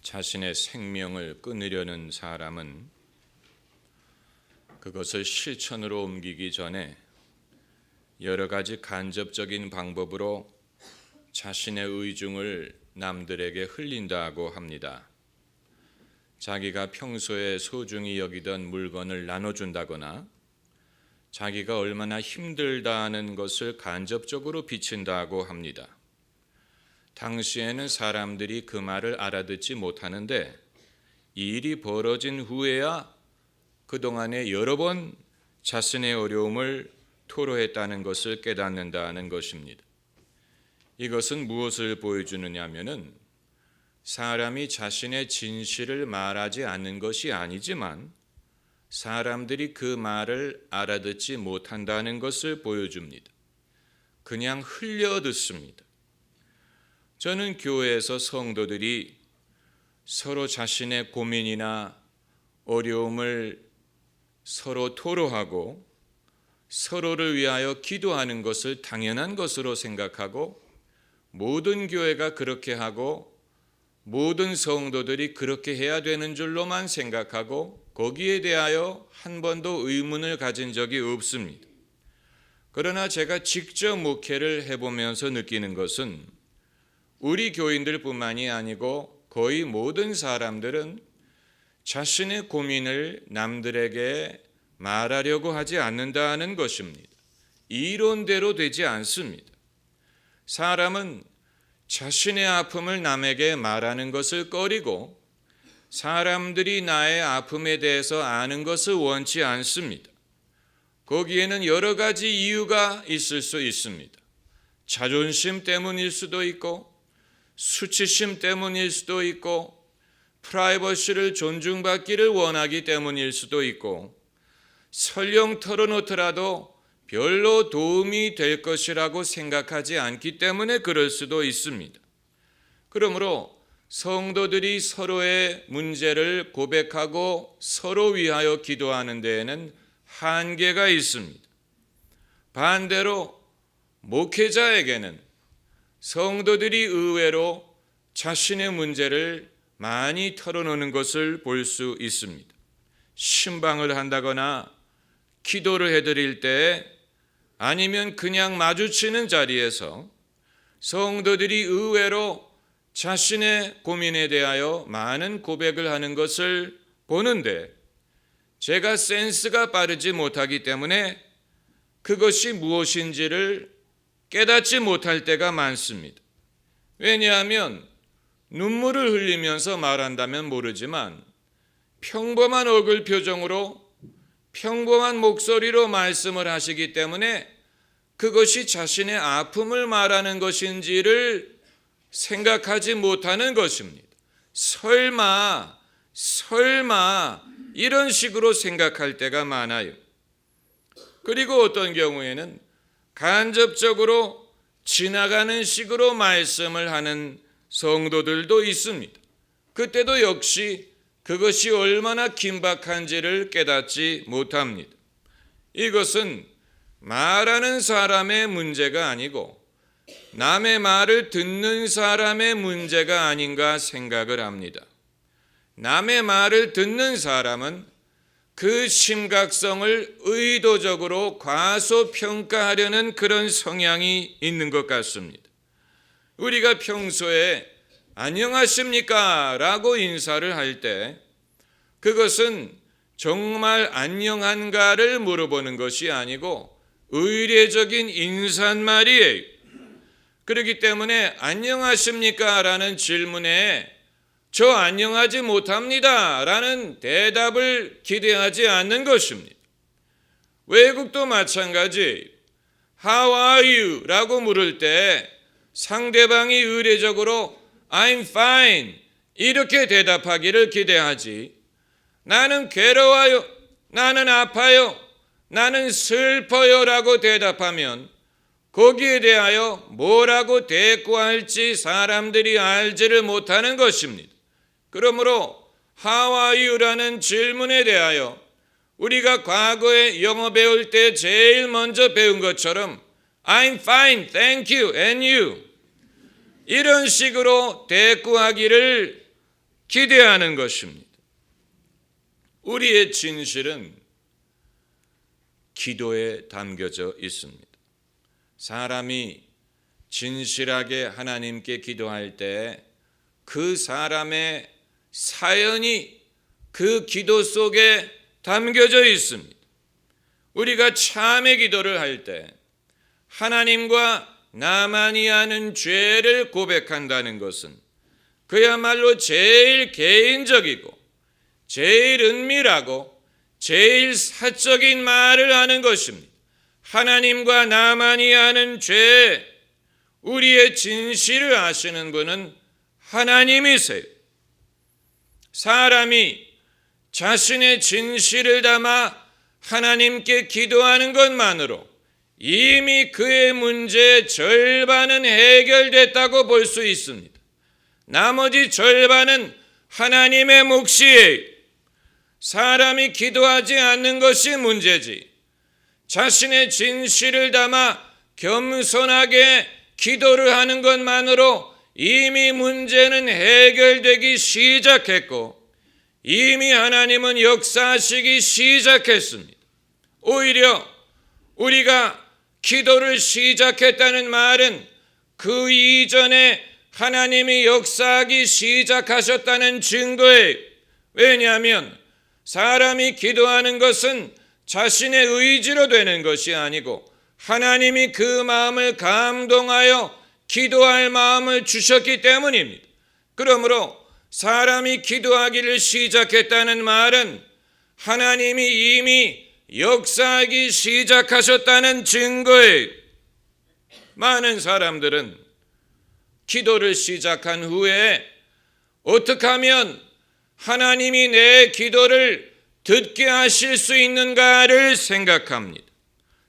자신의 생명을 끊으려는 사람은 그것을 실천으로 옮기기 전에 여러 가지 간접적인 방법으로 자신의 의중을 남들에게 흘린다고 합니다. 자기가 평소에 소중히 여기던 물건을 나눠준다거나 자기가 얼마나 힘들다는 것을 간접적으로 비친다고 합니다. 당시에는 사람들이 그 말을 알아듣지 못하는데 이 일이 벌어진 후에야 그동안에 여러 번 자신의 어려움을 토로했다는 것을 깨닫는다는 것입니다. 이것은 무엇을 보여주느냐 하면은 사람이 자신의 진실을 말하지 않는 것이 아니지만 사람들이 그 말을 알아듣지 못한다는 것을 보여줍니다. 그냥 흘려 듣습니다. 저는 교회에서 성도들이 서로 자신의 고민이나 어려움을 서로 토로하고 서로를 위하여 기도하는 것을 당연한 것으로 생각하고 모든 교회가 그렇게 하고 모든 성도들이 그렇게 해야 되는 줄로만 생각하고 거기에 대하여 한 번도 의문을 가진 적이 없습니다. 그러나 제가 직접 목회를 해보면서 느끼는 것은 우리 교인들뿐만이 아니고 거의 모든 사람들은 자신의 고민을 남들에게 말하려고 하지 않는다는 것입니다. 이론대로 되지 않습니다. 사람은 자신의 아픔을 남에게 말하는 것을 꺼리고 사람들이 나의 아픔에 대해서 아는 것을 원치 않습니다. 거기에는 여러 가지 이유가 있을 수 있습니다. 자존심 때문일 수도 있고 수치심 때문일 수도 있고 프라이버시를 존중받기를 원하기 때문일 수도 있고 설령 털어놓더라도 별로 도움이 될 것이라고 생각하지 않기 때문에 그럴 수도 있습니다. 그러므로 성도들이 서로의 문제를 고백하고 서로 위하여 기도하는 데에는 한계가 있습니다. 반대로 목회자에게는 성도들이 의외로 자신의 문제를 많이 털어놓는 것을 볼 수 있습니다. 신방을 한다거나 기도를 해드릴 때 아니면 그냥 마주치는 자리에서 성도들이 의외로 자신의 고민에 대하여 많은 고백을 하는 것을 보는데 제가 센스가 빠르지 못하기 때문에 그것이 무엇인지를 깨닫지 못할 때가 많습니다. 왜냐하면 눈물을 흘리면서 말한다면 모르지만 평범한 얼굴 표정으로 평범한 목소리로 말씀을 하시기 때문에 그것이 자신의 아픔을 말하는 것인지를 생각하지 못하는 것입니다. 설마 이런 식으로 생각할 때가 많아요. 그리고 어떤 경우에는 간접적으로 지나가는 식으로 말씀을 하는 성도들도 있습니다. 그때도 역시 그것이 얼마나 긴박한지를 깨닫지 못합니다. 이것은 말하는 사람의 문제가 아니고 남의 말을 듣는 사람의 문제가 아닌가 생각을 합니다. 남의 말을 듣는 사람은 그 심각성을 의도적으로 과소평가하려는 그런 성향이 있는 것 같습니다. 우리가 평소에 안녕하십니까? 라고 인사를 할 때 그것은 정말 안녕한가를 물어보는 것이 아니고 의례적인 인사말이에요. 그렇기 때문에 안녕하십니까? 라는 질문에 저 안녕하지 못합니다. 라는 대답을 기대하지 않는 것입니다. 외국도 마찬가지 How are you? 라고 물을 때 상대방이 의례적으로 I'm fine 이렇게 대답하기를 기대하지 나는 괴로워요, 나는 아파요, 나는 슬퍼요 라고 대답하면 거기에 대하여 뭐라고 대꾸할지 사람들이 알지를 못하는 것입니다. 그러므로 How are you? 라는 질문에 대하여 우리가 과거에 영어 배울 때 제일 먼저 배운 것처럼 I'm fine, thank you, and you 이런 식으로 대꾸하기를 기대하는 것입니다. 우리의 진실은 기도에 담겨져 있습니다. 사람이 진실하게 하나님께 기도할 때 그 사람의 사연이 그 기도 속에 담겨져 있습니다. 우리가 참의 기도를 할 때 하나님과 나만이 아는 죄를 고백한다는 것은 그야말로 제일 개인적이고 제일 은밀하고 제일 사적인 말을 하는 것입니다. 하나님과 나만이 아는 죄, 우리의 진실을 아시는 분은 하나님이세요. 사람이 자신의 진실을 담아 하나님께 기도하는 것만으로 이미 그의 문제의 절반은 해결됐다고 볼 수 있습니다. 나머지 절반은 하나님의 몫이에요. 사람이 기도하지 않는 것이 문제지, 자신의 진실을 담아 겸손하게 기도를 하는 것만으로 이미 문제는 해결되기 시작했고 이미 하나님은 역사하시기 시작했습니다. 오히려 우리가 기도를 시작했다는 말은 그 이전에 하나님이 역사하기 시작하셨다는 증거예요. 왜냐하면 사람이 기도하는 것은 자신의 의지로 되는 것이 아니고 하나님이 그 마음을 감동하여 기도할 마음을 주셨기 때문입니다. 그러므로 사람이 기도하기를 시작했다는 말은 하나님이 이미 역사하기 시작하셨다는 증거예요. 많은 사람들은 기도를 시작한 후에 어떻게 하면 하나님이 내 기도를 듣게 하실 수 있는가를 생각합니다.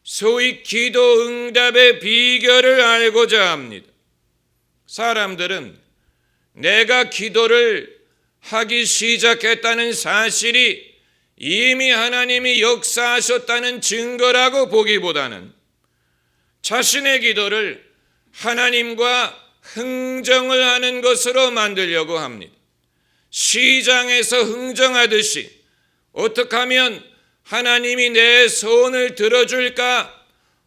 소위 기도 응답의 비결을 알고자 합니다. 사람들은 내가 기도를 하기 시작했다는 사실이 이미 하나님이 역사하셨다는 증거라고 보기보다는 자신의 기도를 하나님과 흥정을 하는 것으로 만들려고 합니다. 시장에서 흥정하듯이 어떻게 하면 하나님이 내 소원을 들어줄까?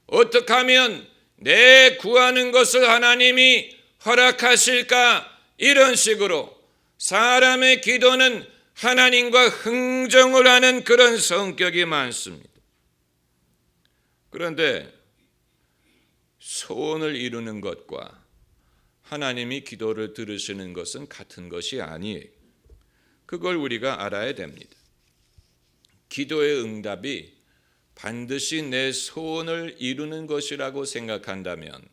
어떻게 하면 내 구하는 것을 하나님이 허락하실까? 이런 식으로 사람의 기도는 하나님과 흥정을 하는 그런 성격이 많습니다. 그런데 소원을 이루는 것과 하나님이 기도를 들으시는 것은 같은 것이 아니에요. 그걸 우리가 알아야 됩니다. 기도의 응답이 반드시 내 소원을 이루는 것이라고 생각한다면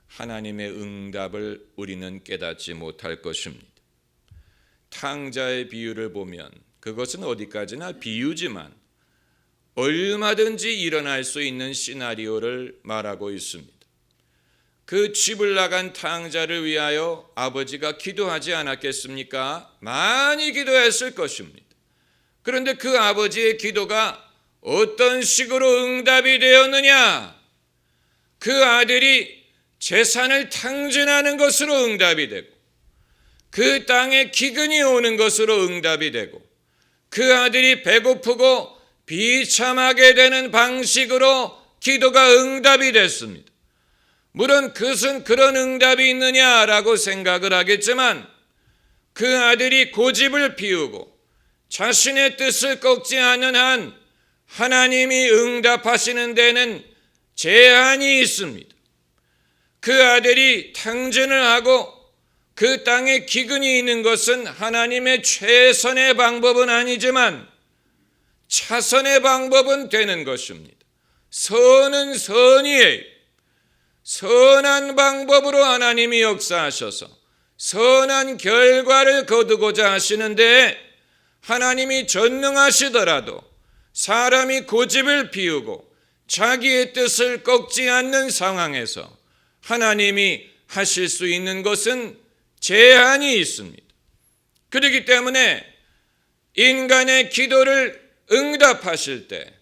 하나님의 응답을 우리는 깨닫지 못할 것입니다. 탕자의 비유를 보면 그것은 어디까지나 비유지만 얼마든지 일어날 수 있는 시나리오를 말하고 있습니다. 그 집을 나간 탕자를 위하여 아버지가 기도하지 않았겠습니까? 많이 기도했을 것입니다. 그런데 그 아버지의 기도가 어떤 식으로 응답이 되었느냐? 그 아들이 재산을 탕진하는 것으로 응답이 되고 그 땅에 기근이 오는 것으로 응답이 되고 그 아들이 배고프고 비참하게 되는 방식으로 기도가 응답이 됐습니다. 물론 그것은 그런 응답이 있느냐라고 생각을 하겠지만 그 아들이 고집을 피우고 자신의 뜻을 꺾지 않는 한 하나님이 응답하시는 데는 제한이 있습니다. 그 아들이 탕진을 하고 그 땅에 기근이 있는 것은 하나님의 최선의 방법은 아니지만 차선의 방법은 되는 것입니다. 선은 선이에요. 선한 방법으로 하나님이 역사하셔서 선한 결과를 거두고자 하시는데 하나님이 전능하시더라도 사람이 고집을 피우고 자기의 뜻을 꺾지 않는 상황에서 하나님이 하실 수 있는 것은 제한이 있습니다. 그렇기 때문에 인간의 기도를 응답하실 때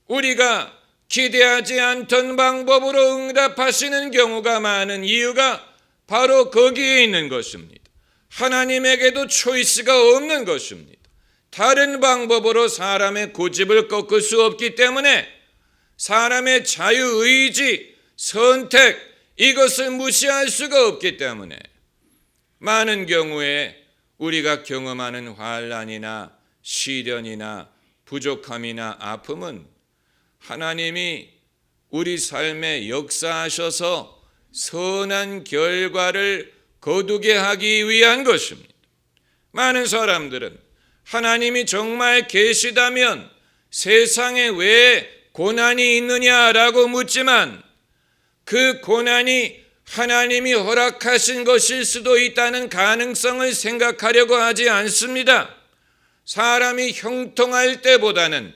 우리가 기대하지 않던 방법으로 응답하시는 경우가 많은 이유가 바로 거기에 있는 것입니다. 하나님에게도 초이스가 없는 것입니다. 다른 방법으로 사람의 고집을 꺾을 수 없기 때문에 사람의 자유의지, 선택, 이것을 무시할 수가 없기 때문에 많은 경우에 우리가 경험하는 환난이나 시련이나 부족함이나 아픔은 하나님이 우리 삶에 역사하셔서 선한 결과를 거두게 하기 위한 것입니다. 많은 사람들은 하나님이 정말 계시다면 세상에 왜 고난이 있느냐라고 묻지만 그 고난이 하나님이 허락하신 것일 수도 있다는 가능성을 생각하려고 하지 않습니다. 사람이 형통할 때보다는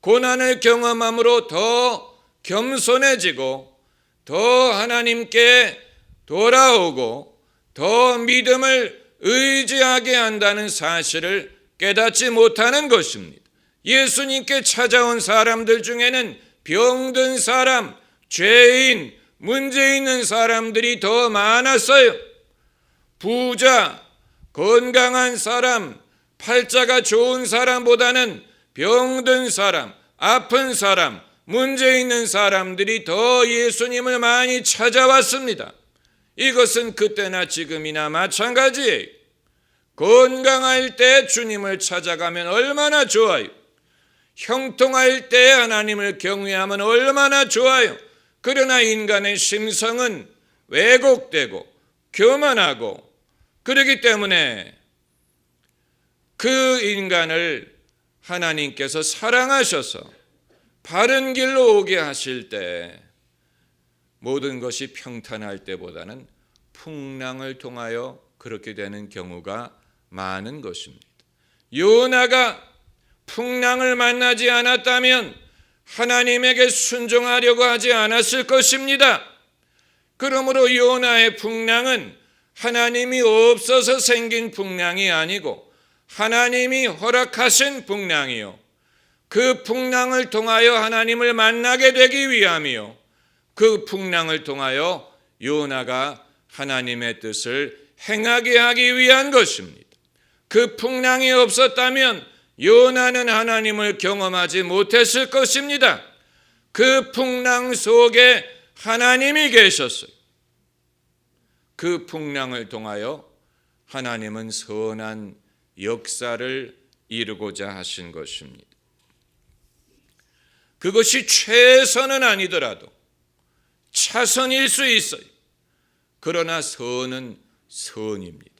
고난을 경험함으로 더 겸손해지고 더 하나님께 돌아오고 더 믿음을 의지하게 한다는 사실을 깨닫지 못하는 것입니다. 예수님께 찾아온 사람들 중에는 병든 사람, 죄인, 문제 있는 사람들이 더 많았어요. 부자, 건강한 사람, 팔자가 좋은 사람보다는 병든 사람, 아픈 사람, 문제 있는 사람들이 더 예수님을 많이 찾아왔습니다. 이것은 그때나 지금이나 마찬가지예요. 건강할 때 주님을 찾아가면 얼마나 좋아요. 형통할 때 하나님을 경외하면 얼마나 좋아요. 그러나 인간의 심성은 왜곡되고 교만하고 그렇기 때문에 그 인간을 하나님께서 사랑하셔서 바른 길로 오게 하실 때 모든 것이 평탄할 때보다는 풍랑을 통하여 그렇게 되는 경우가 많은 것입니다. 요나가 풍랑을 만나지 않았다면 하나님에게 순종하려고 하지 않았을 것입니다. 그러므로 요나의 풍랑은 하나님이 없어서 생긴 풍랑이 아니고 하나님이 허락하신 풍랑이요, 그 풍랑을 통하여 하나님을 만나게 되기 위함이요, 그 풍랑을 통하여 요나가 하나님의 뜻을 행하게 하기 위한 것입니다. 그 풍랑이 없었다면 요나는 하나님을 경험하지 못했을 것입니다. 그 풍랑 속에 하나님이 계셨어요. 그 풍랑을 통하여 하나님은 선한 역사를 이루고자 하신 것입니다. 그것이 최선은 아니더라도 차선일 수 있어요. 그러나 선은 선입니다.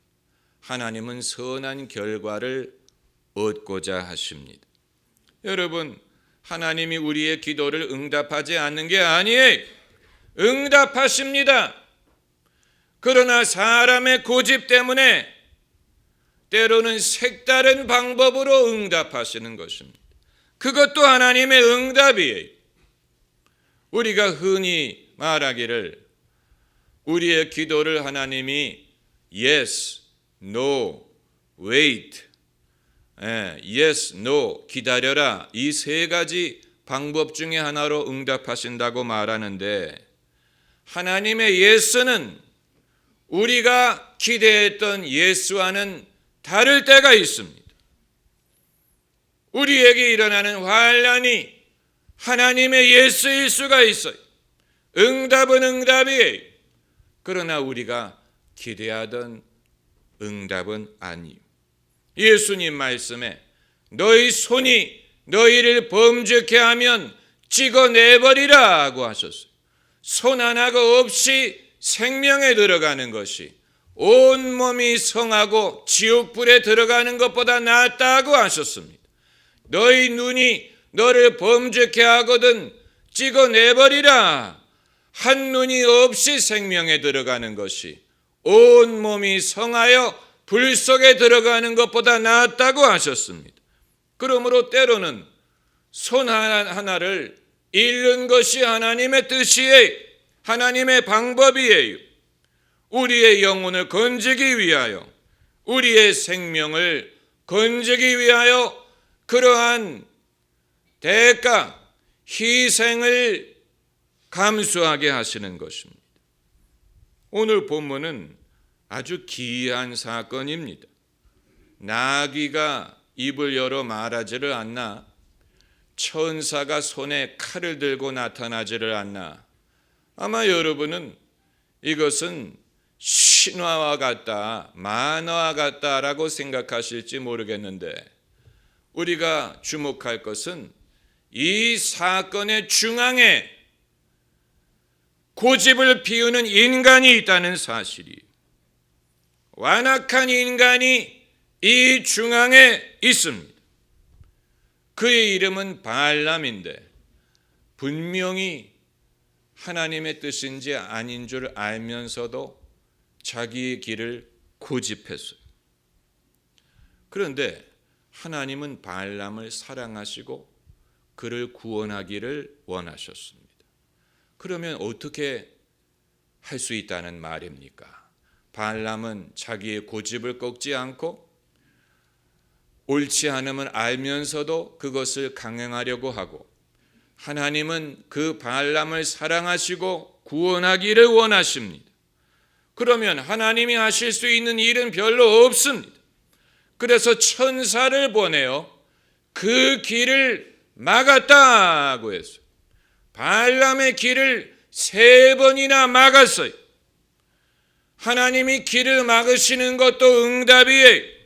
하나님은 선한 결과를 얻고자 하십니다. 여러분, 하나님이 우리의 기도를 응답하지 않는 게 아니에요. 응답하십니다. 그러나 사람의 고집 때문에 때로는 색다른 방법으로 응답하시는 것입니다. 그것도 하나님의 응답이에요. 우리가 흔히 말하기를 우리의 기도를 하나님이 yes, no, wait, yes, no, 기다려라, 이 세 가지 방법 중에 하나로 응답하신다고 말하는데 하나님의 yes는 우리가 기대했던 yes와는 다를 때가 있습니다. 우리에게 일어나는 환난이 하나님의 yes일 수가 있어요. 응답은 응답이에요. 그러나 우리가 기대하던 응답은 아니에요. 예수님 말씀에 너희 손이 너희를 범죄케 하면 찍어내버리라고 하셨어요. 손 하나가 없이 생명에 들어가는 것이 온몸이 성하고 지옥불에 들어가는 것보다 낫다고 하셨습니다. 너희 눈이 너를 범죄케 하거든 찍어내버리라. 한 눈이 없이 생명에 들어가는 것이 온몸이 성하여 불 속에 들어가는 것보다 낫다고 하셨습니다. 그러므로 때로는 손 하나를 잃는 것이 하나님의 뜻이에요. 하나님의 방법이에요. 우리의 영혼을 건지기 위하여, 우리의 생명을 건지기 위하여 그러한 대가, 희생을 감수하게 하시는 것입니다. 오늘 본문은 아주 기이한 사건입니다. 나귀가 입을 열어 말하지를 않나, 천사가 손에 칼을 들고 나타나지를 않나. 아마 여러분은 이것은 신화와 같다, 만화와 같다라고 생각하실지 모르겠는데, 우리가 주목할 것은 이 사건의 중앙에 고집을 피우는 인간이 있다는 사실이에요. 완악한 인간이 이 중앙에 있습니다. 그의 이름은 발람인데 분명히 하나님의 뜻인지 아닌 줄 알면서도 자기의 길을 고집했어요. 그런데 하나님은 발람을 사랑하시고 그를 구원하기를 원하셨습니다. 그러면 어떻게 할 수 있다는 말입니까? 발람은 자기의 고집을 꺾지 않고 옳지 않음을 알면서도 그것을 강행하려고 하고, 하나님은 그 발람을 사랑하시고 구원하기를 원하십니다. 그러면 하나님이 하실 수 있는 일은 별로 없습니다. 그래서 천사를 보내어 그 길을 막았다고 했어요. 발람의 길을 3번이나 막았어요. 하나님이 길을 막으시는 것도 응답이에요.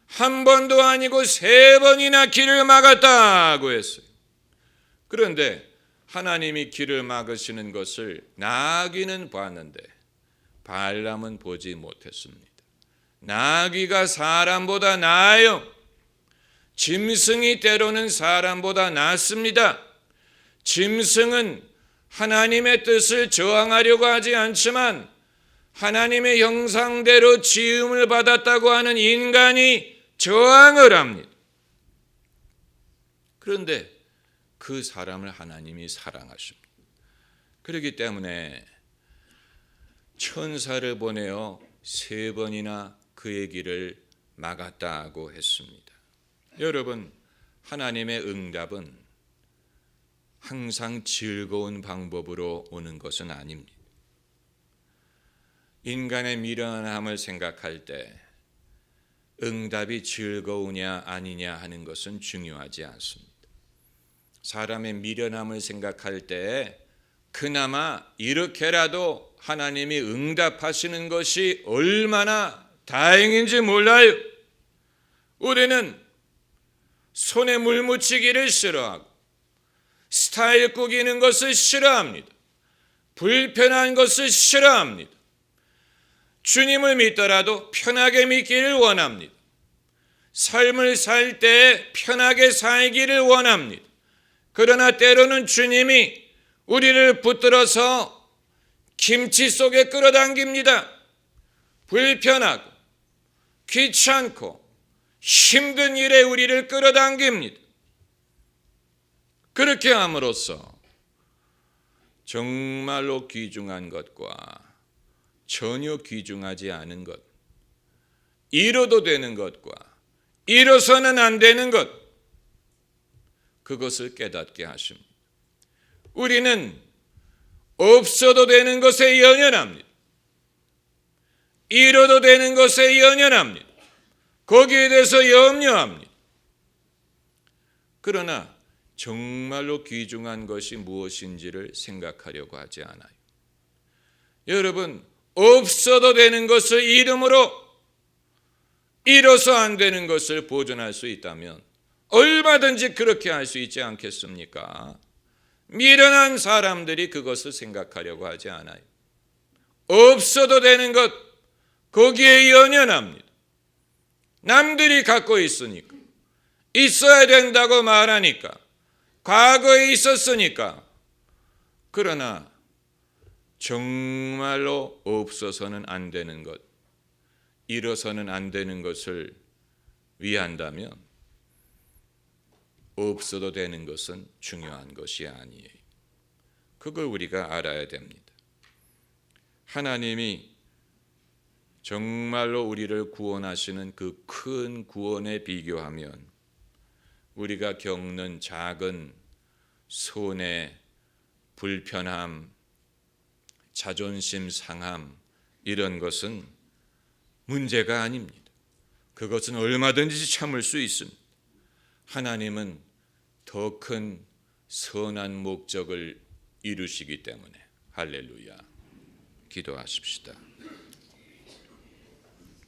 한 번도 아니고 3번이나 길을 막았다고 했어요. 그런데 하나님이 길을 막으시는 것을 나귀는 봤는데 발람은 보지 못했습니다. 나귀가 사람보다 나아요. 짐승이 때로는 사람보다 낫습니다. 짐승은 하나님의 뜻을 저항하려고 하지 않지만 하나님의 형상대로 지음을 받았다고 하는 인간이 저항을 합니다. 그런데 그 사람을 하나님이 사랑하십니다. 그렇기 때문에 천사를 보내어 3번이나 그의 길을 막았다고 했습니다. 여러분, 하나님의 응답은 항상 즐거운 방법으로 오는 것은 아닙니다. 인간의 미련함을 생각할 때 응답이 즐거우냐 아니냐 하는 것은 중요하지 않습니다. 사람의 미련함을 생각할 때 그나마 이렇게라도 하나님이 응답하시는 것이 얼마나 다행인지 몰라요. 우리는 손에 물 묻히기를 싫어하고 스타일 꾸기는 것을 싫어합니다. 불편한 것을 싫어합니다. 주님을 믿더라도 편하게 믿기를 원합니다. 삶을 살 때 편하게 살기를 원합니다. 그러나 때로는 주님이 우리를 붙들어서 김치 속에 끌어당깁니다. 불편하고 귀찮고 힘든 일에 우리를 끌어당깁니다. 그렇게 함으로써 정말로 귀중한 것과 전혀 귀중하지 않은 것, 이뤄도 되는 것과 이뤄서는 안 되는 것, 그것을 깨닫게 하십니다. 우리는 없어도 되는 것에 연연합니다. 이뤄도 되는 것에 연연합니다. 거기에 대해서 염려합니다. 그러나 정말로 귀중한 것이 무엇인지를 생각하려고 하지 않아요. 여러분, 없어도 되는 것을 이름으로 이뤄서 안 되는 것을 보존할 수 있다면 얼마든지 그렇게 할 수 있지 않겠습니까? 미련한 사람들이 그것을 생각하려고 하지 않아요. 없어도 되는 것, 거기에 연연합니다. 남들이 갖고 있으니까, 있어야 된다고 말하니까, 과거에 있었으니까. 그러나 정말로 없어서는 안 되는 것, 이뤄서는 안 되는 것을 위한다면 없어도 되는 것은 중요한 것이 아니에요. 그걸 우리가 알아야 됩니다. 하나님이 정말로 우리를 구원하시는 그 큰 구원에 비교하면 우리가 겪는 작은 손해, 불편함, 자존심 상함, 이런 것은 문제가 아닙니다. 그것은 얼마든지 참을 수 있습니다. 하나님은 더 큰 선한 목적을 이루시기 때문에. 할렐루야. 기도하십시다.